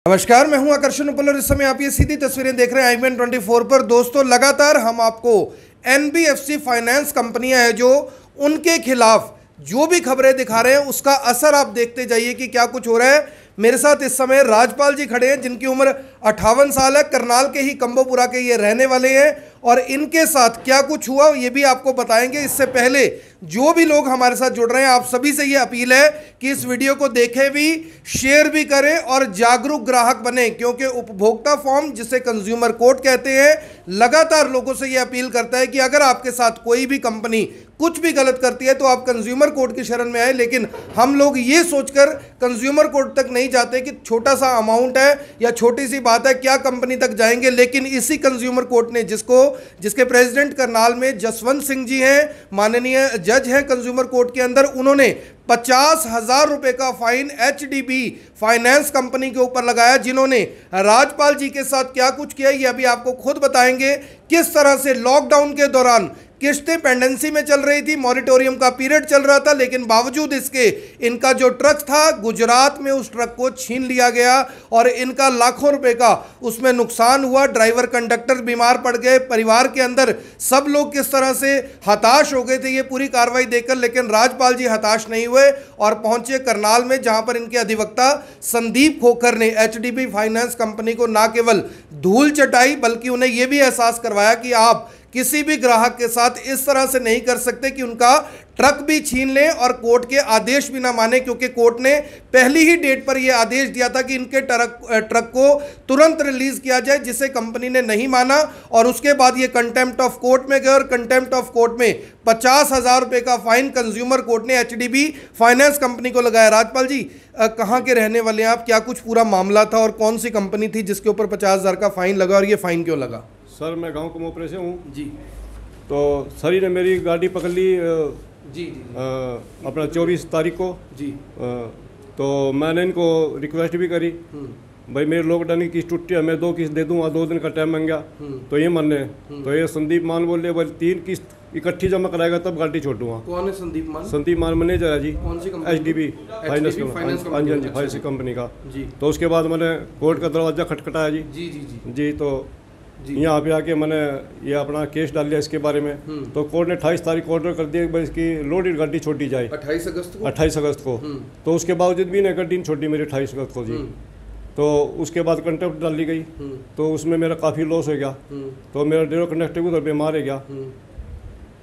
नमस्कार, मैं हूं आकर्षण उपल और इस समय आप ये सीधी तस्वीरें देख रहे हैं IBN24 पर। दोस्तों, लगातार हम आपको NBFC फाइनेंस कंपनियां हैं जो उनके खिलाफ जो भी खबरें दिखा रहे हैं उसका असर आप देखते जाइए कि क्या कुछ हो रहा है। मेरे साथ इस समय राजपाल जी खड़े हैं जिनकी उम्र 58 साल है, करनाल के ही कंबोपुरा के ये रहने वाले हैं और इनके साथ क्या कुछ हुआ ये भी आपको बताएंगे। इससे पहले जो भी लोग हमारे साथ जुड़ रहे हैं, आप सभी से ये अपील है कि इस वीडियो को देखें भी, शेयर भी करें और जागरूक ग्राहक बने, क्योंकि उपभोक्ता फॉर्म जिसे कंज्यूमर कोर्ट कहते हैं लगातार लोगों से ये अपील करता है कि अगर आपके साथ कोई भी कंपनी कुछ भी गलत करती है तो आप कंज्यूमर कोर्ट की शरण में आए। लेकिन हम लोग ये सोचकर कंज्यूमर कोर्ट तक नहीं जाते कि छोटा सा अमाउंट है या छोटी सी बात है, क्या कंपनी तक जाएंगे। लेकिन इसी कंज्यूमर कोर्ट ने जिसके प्रेसिडेंट करनाल में जसवंत सिंह जी हैं, माननीय जज हैं कंज्यूमर कोर्ट के अंदर, उन्होंने 50,000 रुपए का फाइन HDB फाइनेंस कंपनी के ऊपर लगाया, जिन्होंने राजपाल जी के साथ क्या कुछ किया ये अभी आपको खुद बताएंगे। किस तरह से लॉकडाउन के दौरान किस्तें पेंडेंसी में चल रही थी, मॉरिटोरियम का पीरियड चल रहा था, लेकिन बावजूद इसके इनका जो ट्रक था गुजरात में, उस ट्रक को छीन लिया गया और इनका लाखों रुपए का उसमें नुकसान हुआ। ड्राइवर कंडक्टर बीमार पड़ गए, परिवार के अंदर सब लोग किस तरह से हताश हो गए थे ये पूरी कार्रवाई देखकर। लेकिन राजपाल जी हताश नहीं हुए और पहुंचे करनाल में, जहां पर इनके अधिवक्ता संदीप खोखर ने HDB फाइनेंस कंपनी को न केवल धूल चटाई बल्कि उन्हें यह भी एहसास करवाया कि आप किसी भी ग्राहक के साथ इस तरह से नहीं कर सकते कि उनका ट्रक भी छीन लें और कोर्ट के आदेश भी ना माने, क्योंकि कोर्ट ने पहली ही डेट पर यह आदेश दिया था कि इनके ट्रक को तुरंत रिलीज किया जाए, जिसे कंपनी ने नहीं माना और उसके बाद ये कंटेम्प्ट ऑफ कोर्ट में गए और कंटेम्प्ट ऑफ कोर्ट में 50,000 रुपए का फाइन कंज्यूमर कोर्ट ने HDB फाइनेंस कंपनी को लगाया। राजपाल जी, कहाँ के रहने वाले हैं आप, क्या कुछ पूरा मामला था और कौन सी कंपनी थी जिसके ऊपर 50,000 का फाइन लगा और ये फाइन क्यों लगा? सर, मैं गांव कमोपरे से हूँ जी। तो सर ने मेरी गाड़ी पकड़ ली जी अपना 24 तारीख को जी। तो मैंने इनको रिक्वेस्ट भी करी, भाई मेरे लॉकडाउन की किस्त टूटी है, मैं 2 किस्त दे दूँगा, 2 दिन का टाइम मांगा तो ये माने। तो ये संदीप मान बोले भाई 3 किस्त इकट्ठी जमा कराएगा तब गाड़ी छोड़ूंगा। कौन है संदीप मान? संदीप मान मैनेजर है जी। कौन सी कंपनी? HDB फाइनेंस कंपनी का जी। तो उसके बाद मैंने कोर्ट का दरवाजा खटखटाया जी। जी जी जी जी। तो यहाँ पे आके मैंने ये अपना केस डाल लिया इसके बारे में। तो कोर्ट ने 28 तारीख को ऑर्डर कर दिया कि इसकी लोडेड गाड़ी छोड़ी जाए 28 अगस्त को। 28 अगस्त को। तो उसके बावजूद भी नहीं गाड़ी छोड़ी मेरी 28 अगस्त को जी। तो उसके बाद कंटेम्प्ट डाल ली गई, तो उसमें मेरा काफ़ी लॉस हो गया। तो मेरा ड्राइवर कंडक्टर उधर बीमार हो गया।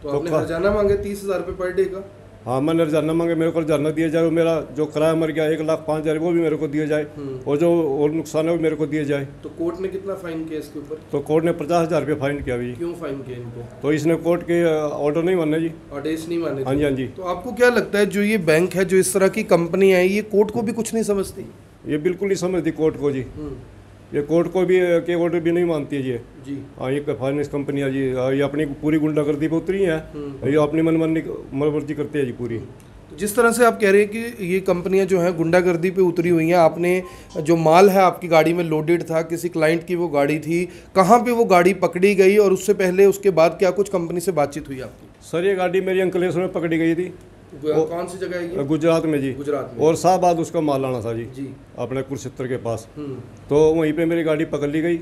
तो आपने हर्जाना मांगे 30,000 रुपये पर डे का? हाँ, मैंने हर्जाना मांगे, मेरे को हर्जाना दिया जाए, मेरा जो किराया मर गया 1,05,000 वो भी मेरे को दिया जाए और जो और नुकसान है वो मेरे को दिया जाए। तो कोर्ट ने कितना फाइन किया इसके ऊपर? तो कोर्ट ने 50,000 रुपये फाइन किया अभी। क्यों फाइन किया इनको? तो इसने कोर्ट के ऑर्डर नहीं माने जी, आदेश नहीं माने। हाँ जी, हाँ जी। तो आपको क्या लगता है जो ये बैंक है, जो इस तरह की कंपनी है, ये कोर्ट को भी कुछ नहीं समझती? ये बिल्कुल नहीं समझती कोर्ट को जी। ये कोर्ट को भी के ऑर्डर भी नहीं मानती है ये जी। हाँ, ये फाइनेंस कंपनियाँ जी, ये अपनी पूरी गुंडागर्दी पे उतरी है, ये अपनी मनमर्जी करती है जी पूरी। तो जिस तरह से आप कह रहे हैं कि ये कंपनियां जो हैं गुंडागर्दी पे उतरी हुई हैं, आपने जो माल है आपकी गाड़ी में लोडेड था, किसी क्लाइंट की वो गाड़ी थी, कहाँ पे वो गाड़ी पकड़ी गई और उससे पहले उसके बाद क्या कुछ कंपनी से बातचीत हुई आपकी? सर, ये गाड़ी मेरी अंकलेश्वर में पकड़ी गई थी। कौन सी जगह है ये? गुजरात में जी। गुजरात में। और शाहबाद उसका माल आना था जी, जी। अपने कुरुक्षेत्र के पास। तो वहीं पे मेरी गाड़ी पकड़ ली गई।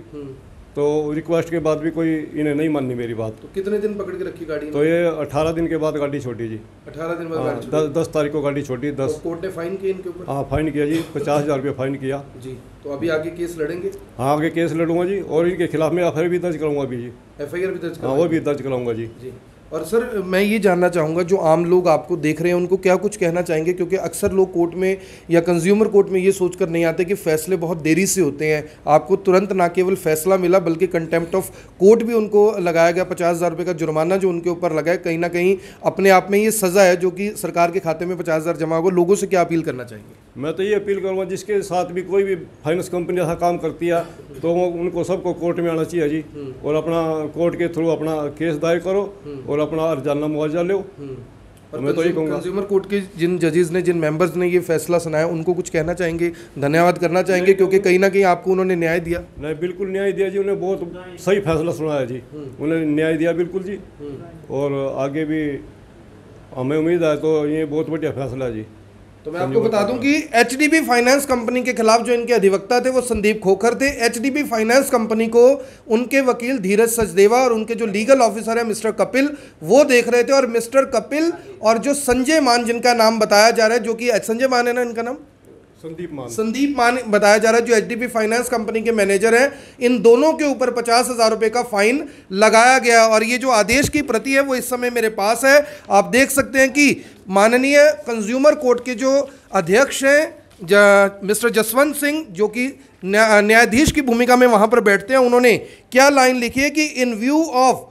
तो रिक्वेस्ट के बाद भी कोई इन्हें नहीं माननी मेरी बात। तो कितने दिन पकड़ के रखी गाड़ी? तो ये 18 दिन के बाद गाड़ी छोड़ी जी। 18 दिन बाद गाड़ी छोड़ी? 10 तारीख को गाड़ी छोड़ी। 10 तो कोर्ट ने फाइन किया इनके ऊपर? हाँ, फाइन किया जी, 50,000 रुपये फाइन किया जी। तो अभी आगे केस लड़ेंगे? हाँ, आगे केस लड़ूंगा जी और इनके खिलाफ मैं FIR भी दर्ज कराऊंगा अभी जी। FIR भी दर्ज? हाँ, वो भी दर्ज कराऊंगा जी। जी। और सर, मैं ये जानना चाहूँगा जो आम लोग आपको देख रहे हैं उनको क्या कुछ कहना चाहेंगे, क्योंकि अक्सर लोग कोर्ट में या कंज्यूमर कोर्ट में ये सोचकर नहीं आते कि फैसले बहुत देरी से होते हैं। आपको तुरंत ना केवल फैसला मिला बल्कि कंटेम्प्ट ऑफ कोर्ट भी उनको लगाया गया, 50,000 रुपये का जुर्माना जो उनके ऊपर लगा है। कहीं ना कहीं अपने आप में ये सज़ा है जो कि सरकार के खाते में 50,000 जमा होगा। लोगों से क्या अपील करना चाहेंगे? मैं तो ये अपील करूँगा जिसके साथ भी कोई भी फाइनेंस कंपनी ऐसा काम करती है तो उनको सबको कोर्ट में आना चाहिए जी, और अपना कोर्ट के थ्रू अपना केस दायर करो और अपना हर्जाना मुआवजा लो। मैं तो ये कहूँगा कंज्यूमर कोर्ट के जिन जजेस ने, जिन मेंबर्स ने ये फैसला सुनाया, उनको कुछ कहना चाहेंगे, धन्यवाद करना चाहेंगे, क्योंकि कहीं ना कहीं आपको उन्होंने न्याय दिया? नहीं, बिल्कुल न्याय दिया जी, उन्हें बहुत सही फैसला सुनाया जी, उन्हें न्याय दिया बिल्कुल जी। और आगे भी हमें उम्मीद है तो ये बहुत बढ़िया फैसला है जी। तो मैं आपको बता दूं कि एचडीबी फाइनेंस कंपनी के खिलाफ जो इनके अधिवक्ता थे वो संदीप खोखर थे। एचडीबी फाइनेंस कंपनी को उनके वकील धीरज सचदेवा और उनके जो लीगल ऑफिसर है मिस्टर कपिल वो देख रहे थे। और मिस्टर कपिल और जो संजय मान जिनका नाम बताया जा रहा है, जो कि संजय मान है ना इनका नाम, संदीप मान बताया जा रहा है, जो एचडीबी फाइनेंस कंपनी के मैनेजर हैं, इन दोनों के ऊपर 50,000 रुपए का फाइन लगाया गया। और ये जो आदेश की प्रति है वो इस समय मेरे पास है। आप देख सकते हैं कि माननीय कंज्यूमर कोर्ट के जो अध्यक्ष हैं मिस्टर जसवंत सिंह, जो कि न्यायाधीश की भूमिका में वहां पर बैठते हैं, उन्होंने क्या लाइन लिखी है कि इन view of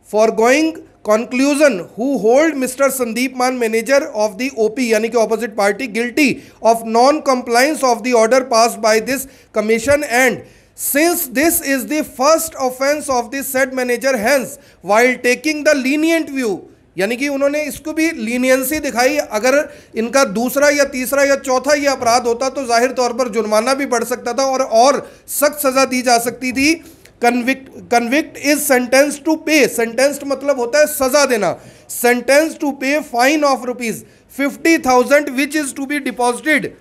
forgoing conclusion who hold Mr. Sandeep Man, manager of the OP यानी कि opposite party, guilty of non-compliance of the order passed by this commission, and since this is the first offence of the said manager, hence while taking the lenient view, यानी कि उन्होंने इसको भी leniency दिखाई। अगर इनका दूसरा या तीसरा या चौथा ये अपराध होता तो जाहिर तौर पर जुर्माना भी बढ़ सकता था और सख्त सजा दी जा सकती थी। Convict is sentence to pay, sentenced मतलब होता है सजा देना, sentence to pay fine of ₹50,000 which is to be deposited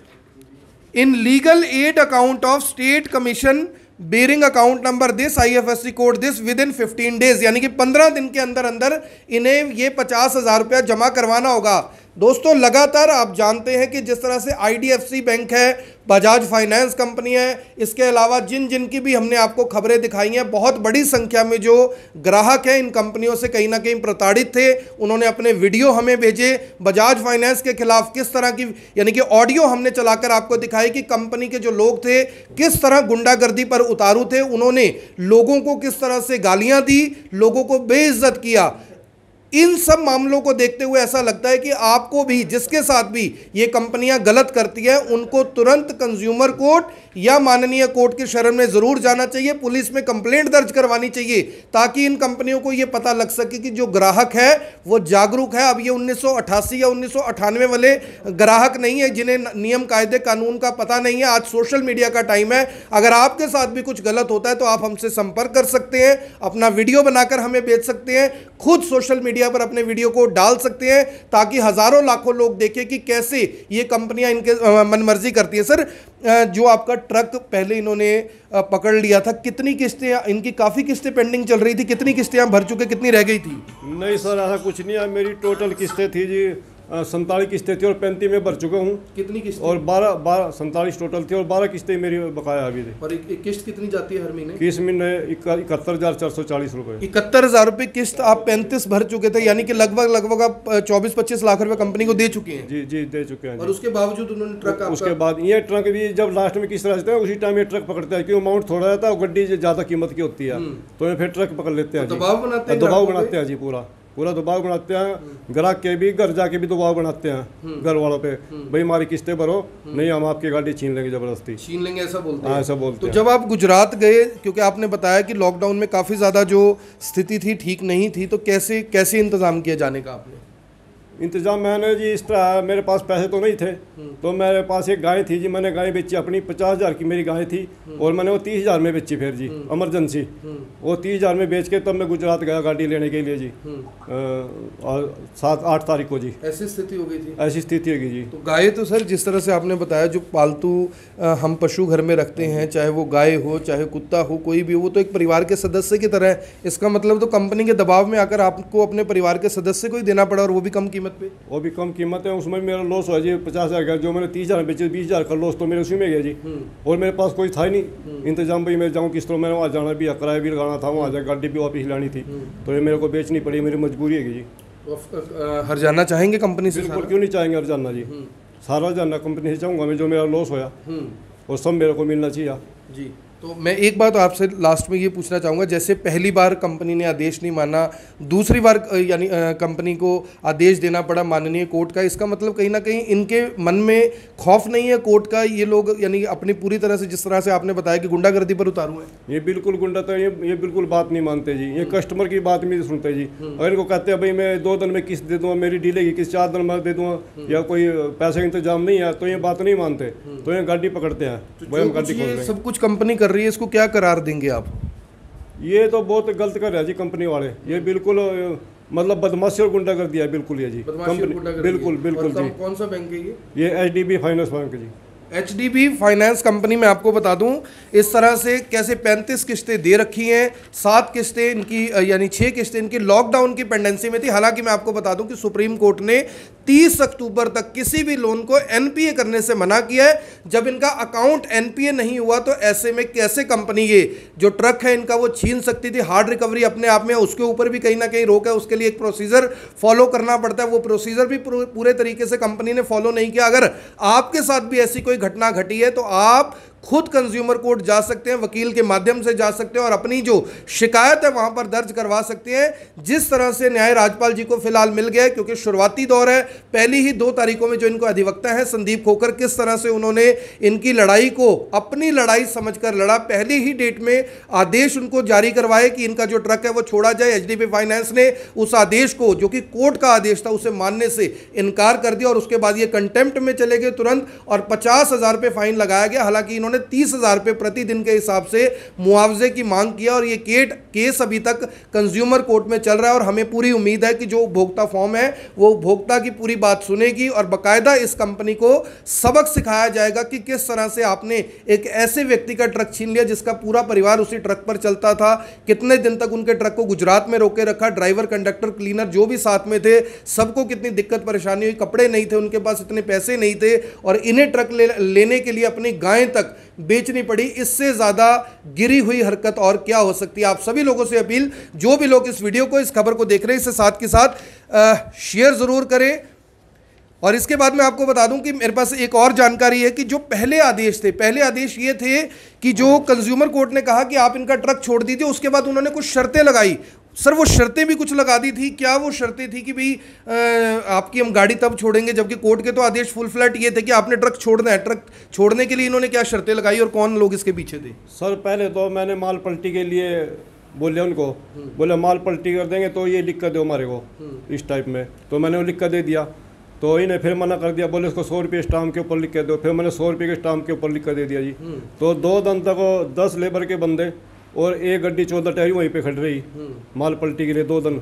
in legal aid account of state commission bearing account number this IFSC code this within 15 days, यानी कि 15 दिन के अंदर अंदर इन्हें ये 50,000 रुपया जमा करवाना होगा। दोस्तों लगातार आप जानते हैं कि जिस तरह से IDFC बैंक है, बजाज फाइनेंस कंपनी है, इसके अलावा जिन जिन की भी हमने आपको खबरें दिखाई हैं, बहुत बड़ी संख्या में जो ग्राहक हैं इन कंपनियों से कहीं ना कहीं प्रताड़ित थे। उन्होंने अपने वीडियो हमें भेजे बजाज फाइनेंस के खिलाफ, किस तरह की यानी कि ऑडियो हमने चलाकर आपको दिखाई कि कंपनी के जो लोग थे किस तरह गुंडागर्दी पर उतारू थे, उन्होंने लोगों को किस तरह से गालियां दी, लोगों को बेइज्जत किया। इन सब मामलों को देखते हुए ऐसा लगता है कि आपको भी, जिसके साथ भी ये कंपनियां गलत करती हैं, उनको तुरंत कंज्यूमर कोर्ट या माननीय कोर्ट की शरण में जरूर जाना चाहिए, पुलिस में कंप्लेंट दर्ज करवानी चाहिए, ताकि इन कंपनियों को ये पता लग सके कि जो ग्राहक है वो जागरूक है। अब ये 1988 या 1998 वाले ग्राहक नहीं है जिन्हें नियम कायदे कानून का पता नहीं है। आज सोशल मीडिया का टाइम है, अगर आपके साथ भी कुछ गलत होता है तो आप हमसे संपर्क कर सकते हैं, अपना वीडियो बनाकर हमें भेज सकते हैं, खुद सोशल मीडिया पर अपने वीडियो को डाल सकते हैं, ताकि हजारों लाखों लोग देखें कि कैसे ये कंपनियां इनके मनमर्जी करती है। सर, जो आपका ट्रक पहले इन्होंने पकड़ लिया था, कितनी किस्तें इनकी, काफी किस्तें पेंडिंग चल रही थी, कितनी किस्तें आप भर चुके, कितनी रह गई थी? नहीं सर, ऐसा कुछ नहीं है। मेरी टोटल किस्तें थी जी 47 किस्तें थी और 35 में भर चुका हूँ। कितनी किस्तें? और 12 47 टोटल थी और 12 किस्तें मेरी बकाया अभी थी। और एक किस्त कितनी जाती है हर महीने? किस महीने 71,440 रुपये। 71,000 रुपये किस्त आप 35 भर चुके थे, यानी कि लगभग आप 24-25 लाख रुपए कंपनी को दे चुके हैं। जी दे चुके हैं। और उसके बावजूद उन्होंने ट्रक, उसके बाद ये ट्रक भी जब लास्ट में किस्त रहता है उसी टाइम ये ट्रक पकड़ता है, क्योंकि अमाउंट थोड़ा रहता है और गड्डी ज्यादा कीमत की होती है, तो ये फिर ट्रक पकड़ लेते हैं। दबाव बनाते हैं जी, पूरा दबाव बनाते हैं, ग्राहक के भी, घर जाके भी दबाव बनाते हैं घर वालों पे, भाई हमारी किस्तें भरो, नहीं हम आपकी गाड़ी छीन लेंगे, जबरदस्ती छीन लेंगे, ऐसा बोलते हैं। ऐसा बोलते हैं। तो जब आप गुजरात गए, क्योंकि आपने बताया कि लॉकडाउन में काफ़ी ज़्यादा जो स्थिति थी ठीक नहीं थी, तो कैसे इंतज़ाम किया जाने का आपने? इंतज़ाम मैंने जी इस तरह, मेरे पास पैसे तो नहीं थे, तो मेरे पास एक गाय थी जी, मैंने गाय बेची अपनी, 50,000 की मेरी गाय थी, और मैंने वो 30,000 में बेची फिर जी, इमरजेंसी वो 30,000 में बेच के तब मैं गुजरात गया गाड़ी लेने के लिए जी, और 7-8 तारीख को जी। ऐसी स्थिति हो गई थी? ऐसी स्थिति होगी जी। तो गाय तो सर, जिस तरह से आपने बताया, जो पालतू हम पशु घर में रखते हैं, चाहे वो गाय हो चाहे कुत्ता हो, कोई भी, वो तो एक परिवार के सदस्य की तरह है। इसका मतलब तो कंपनी के दबाव में आकर आपको अपने परिवार के सदस्य को ही देना पड़ा, और वो भी कम कीमत पे। वो भी कम कीमत है, उसमें मेरा लॉस हुआ जी 50,000 का, जो मैंने 30,000 बेचे, 20,000 का लॉस तो मेरे उसी में गया जी। और मेरे पास कोई था ही नहीं इंतजाम, भाई मैं जाऊँ किस तरह, मैंने वहाँ जाना भी, किराया भी लगाना था, वहाँ जाकर गाड़ी भी वापस लानी थी, तो ये मेरे को बेचनी पड़ी, मेरी मजबूरी है जी। हरजाना चाहेंगे कंपनी से? बिल्कुल, क्यों नहीं चाहेंगे हरजाना जी, सारा हरजाना कंपनी से चाहूँगा मैं, जो मेरा लॉस होया वो सब मेरे को मिलना चाहिए जी। तो मैं एक बात आपसे लास्ट में ये पूछना चाहूँगा, जैसे पहली बार कंपनी ने आदेश नहीं माना, दूसरी बार यानी कंपनी को आदेश देना पड़ा माननीय कोर्ट का, इसका मतलब कहीं ना कहीं इनके मन में खौफ नहीं है कोर्ट का? ये लोग यानी अपनी पूरी तरह से, जिस तरह से आपने बताया कि गुंडागर्दी पर उतारू है। ये बिल्कुल गुंडा तो ये बिल्कुल बात नहीं मानते जी, ये कस्टमर की बात नहीं सुनते जी। अगर इनको कहते हैं भाई मैं 2 दिन में किस्त दे दूँगा, मेरी डीलेगी किस्त 4 दिन में दे दूँगा, या कोई पैसे का इंतजाम नहीं है, तो ये बात नहीं मानते, तो ये गाड़ी पकड़ते हैं। सब कुछ कंपनी कर रही है, इसको क्या करार देंगे आप? ये तो बहुत गलत कर रहा है जी कंपनी वाले, ये बिल्कुल मतलब बदमाशी और गुंडा कर दिया बिल्कुल ये जी बदमाशी और गुंडा कर बिल्कुल दिया। बिल्कुल और जी। कौन सा बैंक है ये? एचडीबी फाइनेंस बैंक जी। एचडीबी फाइनेंस कंपनी में आपको बता दूं इस तरह से कैसे 35 किस्तें दे रखी हैं, 7 किस्तें इनकी यानी 6 किस्तें इनकी लॉकडाउन की पेंडेंसी में थी। हालांकि मैं आपको बता दूं कि सुप्रीम कोर्ट ने 30 अक्टूबर तक किसी भी लोन को एनपीए करने से मना किया है। जब इनका अकाउंट एनपीए नहीं हुआ तो ऐसे में कैसे कंपनी ये जो ट्रक है इनका वो छीन सकती थी। हार्ड रिकवरी अपने आप में उसके ऊपर भी कहीं ना कहीं रोक है, उसके लिए एक प्रोसीजर फॉलो करना पड़ता है। वो प्रोसीजर भी पूरे तरीके से कंपनी ने फॉलो नहीं किया। अगर आपके साथ भी ऐसी कोई घटना घटी है तो आप खुद कंज्यूमर कोर्ट जा सकते हैं, वकील के माध्यम से जा सकते हैं और अपनी जो शिकायत है वहां पर दर्ज करवा सकते हैं। जिस तरह से न्याय राजपाल जी को फिलहाल मिल गया है, क्योंकि शुरुआती दौर है, पहली ही 2 तारीखों में जो इनको अधिवक्ता है संदीप खोकर, किस तरह से उन्होंने इनकी लड़ाई को अपनी लड़ाई समझकर लड़ा। पहली ही डेट में आदेश उनको जारी करवाए कि इनका जो ट्रक है वो छोड़ा जाए। एचडीबी फाइनेंस ने उस आदेश को, जो कि कोर्ट का आदेश था, उसे मानने से इनकार कर दिया और उसके बाद ये कंटेम्प्ट में चले गए तुरंत और 50,000 रुपये फाइन लगाया गया। हालांकि इन्होंने 30,000 रुपये प्रतिदिन के हिसाब से मुआवजे की मांग किया और ये केस अभी तक कंज्यूमर कोर्ट में चल रहा है और हमें पूरी उम्मीद है कि जो उपभोक्ता फॉर्म है वो उपभोक्ता की पूरी बात सुनेगी और बाकायदा इस कंपनी को सबक सिखाया जाएगा कि किस तरह से आपने एक ऐसे व्यक्ति का ट्रक छीन लिया जिसका पूरा परिवार उसी ट्रक पर चलता था। कितने दिन तक उनके ट्रक को गुजरात में रोके रखा, ड्राइवर, कंडक्टर, क्लीनर जो भी साथ में थे सबको कितनी दिक्कत परेशानी हुई। कपड़े नहीं थे उनके पास, इतने पैसे नहीं थे और इन्हें ट्रक लेने के लिए अपनी गायें तक बेचनी पड़ी। इससे ज्यादा गिरी हुई हरकत और क्या हो सकती है। आप सभी लोगों से अपील, जो भी लोग इस वीडियो को, इस खबर को देख रहे हैं, इसे साथ के साथ शेयर जरूर करें। और इसके बाद मैं आपको बता दूं कि मेरे पास एक और जानकारी है कि जो पहले आदेश थे, पहले आदेश ये थे कि जो कंज्यूमर कोर्ट ने कहा कि आप इनका ट्रक छोड़ दीजिए, उसके बाद उन्होंने कुछ शर्तें लगाई। सर वो शर्तें भी कुछ लगा दी थी, क्या वो शर्तें थी कि भाई आपकी हम गाड़ी तब छोड़ेंगे, जबकि कोर्ट के तो आदेश फुल फ्लैट ये थे कि आपने ट्रक छोड़ना है। ट्रक छोड़ने के लिए इन्होंने क्या शर्तें लगाई और कौन लोग इसके पीछे थे? सर पहले तो मैंने माल पलटी के लिए बोले उनको, बोले माल पलटी कर देंगे तो ये लिख कर दो हमारे को इस टाइप में, तो मैंने वो लिख कर दे दिया। तो इन्हें फिर मना कर दिया, बोले इसको 100 रुपये स्टाम्प के ऊपर लिख के दो। फिर मैंने 100 रुपये के स्टाम्प के ऊपर लिख कर दे दिया जी। तो 2 दिन तक 10 लेबर के बंदे और एक गड्डी 14 टायरी वहीं पे खड़ रही माल पलटी के लिए 2 दिन।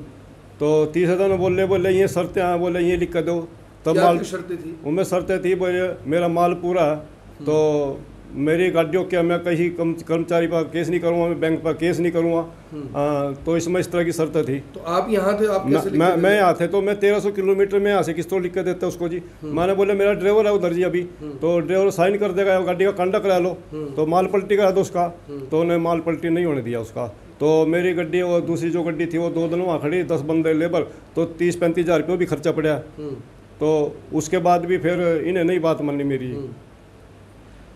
तो तीसरे दिन बोले ये शर्तें हैं, बोले ये लिख कर दो। तब माल शर्तें थी, उनमें शर्तें थी, बोले मेरा माल पूरा है तो मेरी गाड़ियों के मैं कहीं कर्मचारी पर केस नहीं करूँगा, मैं बैंक पर केस नहीं करूँगा। तो इसमें इस तरह की शर्तें थी। तो आप यहाँ थे? आप कैसे मैं यहाँ थे, तो मैं 1300 किलोमीटर में यहाँ से किस तो लिख के देता उसको जी। मैंने बोले मेरा ड्राइवर है उधर जी अभी, तो ड्राइवर साइन कर देगा, गाड़ी का कंडक्ट करा लो, तो माल पलटी करा दो उसका। तो उन्हें माल पलटी नहीं होने दिया उसका। तो मेरी गड्डी और दूसरी जो गड्डी थी वो 2 दिन वहाँ खड़ी, 10 बंदे लेबर, तो 30-35 हज़ार रुपये भी खर्चा पड़ा। तो उसके बाद भी फिर इन्हें नहीं बात मानी मेरी।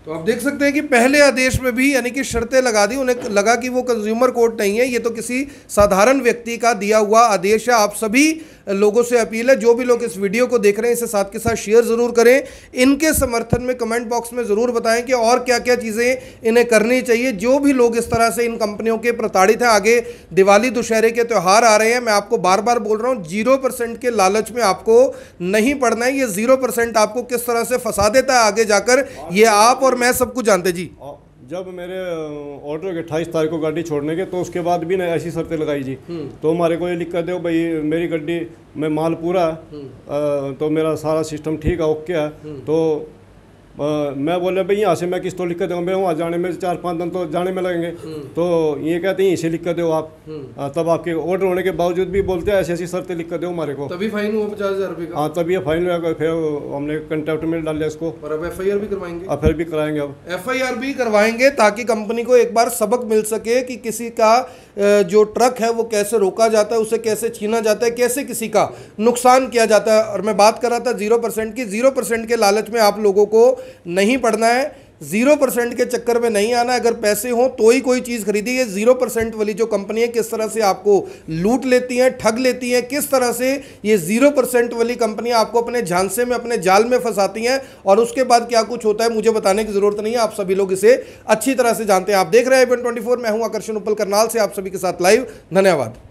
तो आप देख सकते हैं कि पहले आदेश में भी यानी कि शर्तें लगा दी। उन्हें लगा कि वो कंज्यूमर कोर्ट नहीं है, ये तो किसी साधारण व्यक्ति का दिया हुआ आदेश है। आप सभी लोगों से अपील है, जो भी लोग इस वीडियो को देख रहे हैं इसे साथ के साथ शेयर जरूर करें। इनके समर्थन में कमेंट बॉक्स में जरूर बताएं कि और क्या क्या चीज़ें इन्हें करनी चाहिए। जो भी लोग इस तरह से इन कंपनियों के प्रताड़ित हैं, आगे दिवाली दुशहरे के त्यौहार आ रहे हैं, मैं आपको बार बार बोल रहा हूँ 0% के लालच में आपको नहीं पड़ना है। ये 0% आपको किस तरह से फंसा देता है आगे जाकर, ये आप और मैं सब कुछ जानते जी। जब मेरे ऑर्डर के 28 तारीख को गाड़ी छोड़ने के, तो उसके बाद भी ना ऐसी शर्तें लगाई जी। तो हमारे को ये लिख कर दो भाई मेरी गाड़ी में माल पूरा है, तो मेरा सारा सिस्टम ठीक है, ओके है। तो मैं बोले भाई यहाँ से मैं किस तो लिख कर दूँगा, मैं वहाँ जाने में 4-5 दिन तो जाने में लगेंगे। तो ये कहते हैं इसे लिख कर दो आप। तब आपके ऑर्डर होने के बावजूद भी बोलते हैं ऐसी ऐसी शर्तें लिख कर दो हमारे को। तभी फाइन हुआ 50,000 रुपये का। हाँ तब ये फाइन हुआ, फिर हमने कंटेम्प्ट में डाल लिया इसको। और अब FIR भी करवाएंगे? फिर भी कराएंगे, अब FIR भी करवाएंगे ताकि कंपनी को एक बार सबक मिल सके कि किसी का जो ट्रक है वो कैसे रोका जाता है, उसे कैसे छीना जाता है, कैसे किसी का नुकसान किया जाता है। और मैं बात कर रहा था 0% की, 0% के लालच में आप लोगों को नहीं पड़ना है, 0% के चक्कर में नहीं आना। अगर पैसे हो तो ही कोई चीज़ खरीदी। ये 0% वाली जो कंपनी है किस तरह से आपको लूट लेती हैं, ठग लेती हैं, किस तरह से ये 0% वाली कंपनियां आपको अपने झांसे में, अपने जाल में फंसाती हैं और उसके बाद क्या कुछ होता है मुझे बताने की ज़रूरत नहीं है, आप सभी लोग इसे अच्छी तरह से जानते हैं। आप देख रहे हैं IVN24, मैं हूं आकर्षण उपल करनाल से आप सभी के साथ लाइव। धन्यवाद।